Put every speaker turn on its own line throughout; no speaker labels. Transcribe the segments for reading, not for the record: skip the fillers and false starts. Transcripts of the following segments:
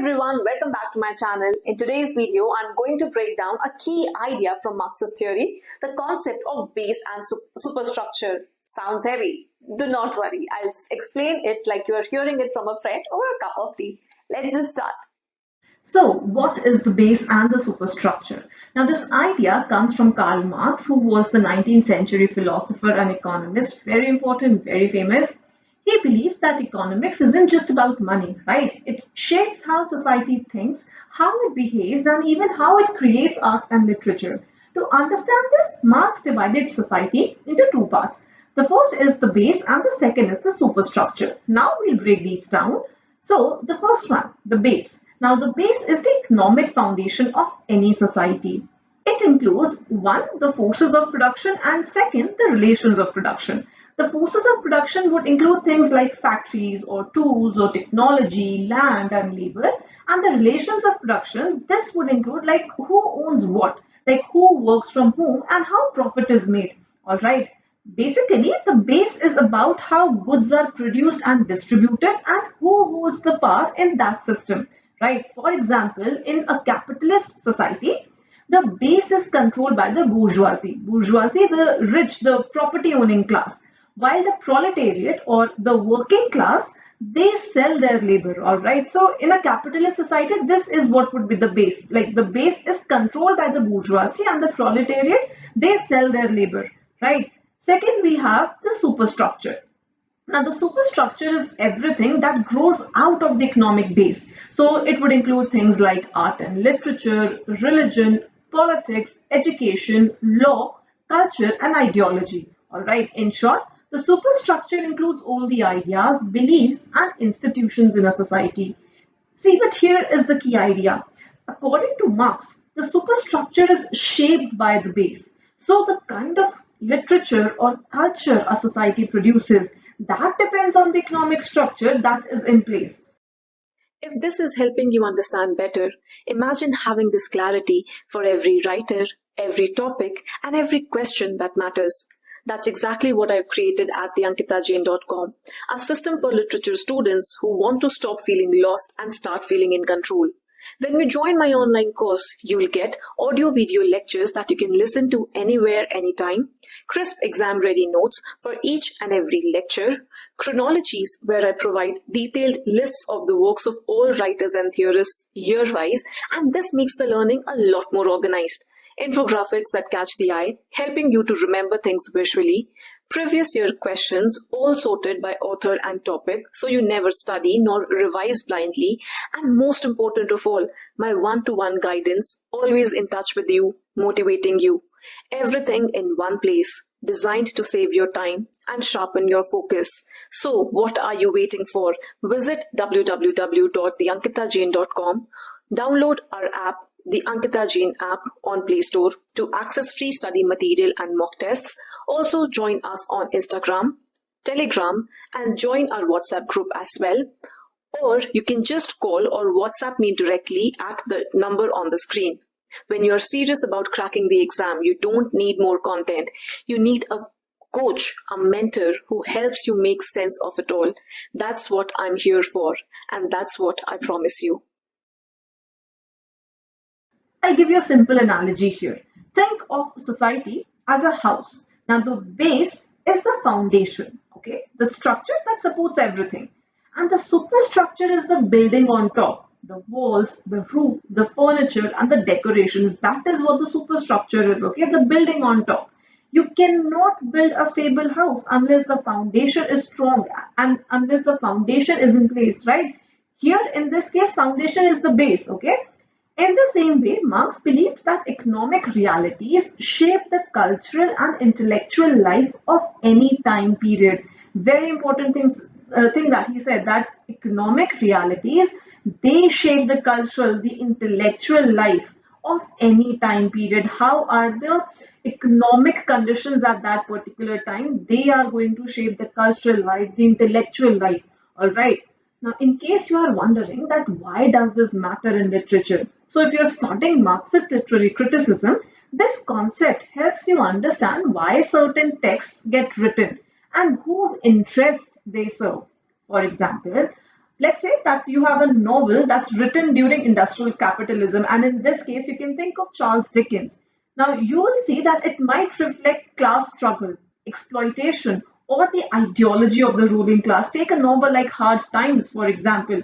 everyone, welcome back to my channel. In today's video, I'm going to break down a key idea from Marxist theory, the concept of base and superstructure. Sounds heavy? Do not worry, I'll explain it like you are hearing it from a friend over a cup of tea. Let's just start.
So, what is the base and the superstructure? Now, this idea comes from Karl Marx, who was the 19th century philosopher and economist, very important, very famous. He believed that economics isn't just about money, right? It shapes how society thinks, how it behaves, and even how it creates art and literature. To understand this, Marx divided society into two parts. The first is the base, and the second is the superstructure. Now, we'll break these down. So, the first one, the base. Now, the base is the economic foundation of any society. It includes one, the forces of production, and second, the relations of production. The forces of production would include things like factories or tools or technology, land and labor. And the relations of production, this would include like who owns what, like who works from whom and how profit is made. All right. Basically, the base is about how goods are produced and distributed and who holds the power in that system, right? For example, in a capitalist society, the base is controlled by the bourgeoisie. Bourgeoisie, the rich, the property owning class, while the proletariat or the working class, they sell their labor. All right. So in a capitalist society, this is what would be the base. Like the base is controlled by the bourgeoisie and the proletariat, they sell their labor, right? Second, we have the superstructure. Now, the superstructure is everything that grows out of the economic base. So, it would include things like art and literature, religion, politics, education, law, culture, and ideology. All right, in short, the superstructure includes all the ideas, beliefs, and institutions in a society. See, but here is the key idea. According to Marx, the superstructure is shaped by the base. So, the kind of literature or culture a society produces, that depends on the economic structure that is in place.
If this is helping you understand better, imagine having this clarity for every writer, every topic, and every question that matters. That's exactly what I've created at theankitajain.com, a system for literature students who want to stop feeling lost and start feeling in control. When you join my online course, you will get audio-video lectures that you can listen to anywhere, anytime, crisp exam-ready notes for each and every lecture, chronologies where I provide detailed lists of the works of all writers and theorists year-wise, and this makes the learning a lot more organized. Infographics that catch the eye, helping you to remember things visually, previous year questions all sorted by author and topic so you never study nor revise blindly, and most important of all, my one-to-one guidance, always in touch with you, motivating you. Everything in one place, designed to save your time and sharpen your focus. So what are you waiting for? Visit www.theankitajain.com, download our app, the Ankita Jain app on Play Store to access free study material and mock tests. Also join us on Instagram, Telegram, and join our WhatsApp group as well. Or you can just call or WhatsApp me directly at the number on the screen. When you're serious about cracking the exam, you don't need more content. You need a coach, a mentor who helps you make sense of it all. That's what I'm here for, and that's what I promise you.
I'll give you a simple analogy here. Think of society as a house. Now, the base is the foundation, okay? The structure that supports everything. And the superstructure is the building on top. The walls, the roof, the furniture, and the decorations. That is what the superstructure is, okay? The building on top. You cannot build a stable house unless the foundation is strong and unless the foundation is in place, right? Here, in this case, foundation is the base, okay? In the same way, Marx believed that economic realities shape the cultural and intellectual life of any time period. Very important thing that he said, that economic realities, they shape the cultural, the intellectual life of any time period. How are the economic conditions at that particular time? They are going to shape the cultural life, the intellectual life. All right. Now, in case you are wondering that why does this matter in literature? So if you're studying Marxist literary criticism, this concept helps you understand why certain texts get written and whose interests they serve. For example, Let's say that you have a novel that's written during industrial capitalism, and in this case, you can think of Charles Dickens. Now, you will see that it might reflect class struggle, exploitation, or the ideology of the ruling class. Take a novel like Hard Times, for example.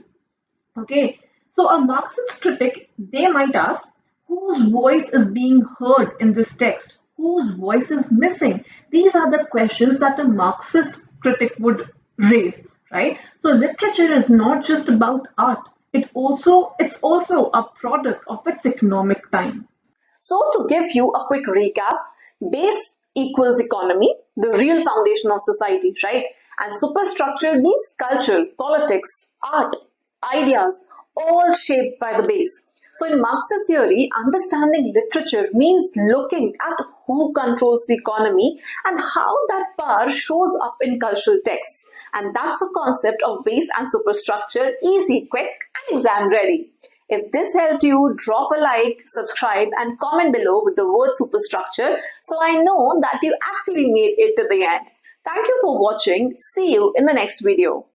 Okay, so a Marxist critic, they might ask, whose voice is being heard in this text? Whose voice is missing? These are the questions that a Marxist critic would raise, right? So literature is not just about art. It's also a product of its economic time.
So to give you a quick recap, base equals economy, the real foundation of society, right? And superstructure means culture, politics, art, ideas, all shaped by the base. So in Marxist theory, understanding literature means looking at who controls the economy and how that power shows up in cultural texts. And that's the concept of base and superstructure, easy, quick, and exam ready. If this helped you, drop a like, subscribe, and comment below with the word superstructure so I know that you actually made it to the end. Thank you for watching. See you in the next video.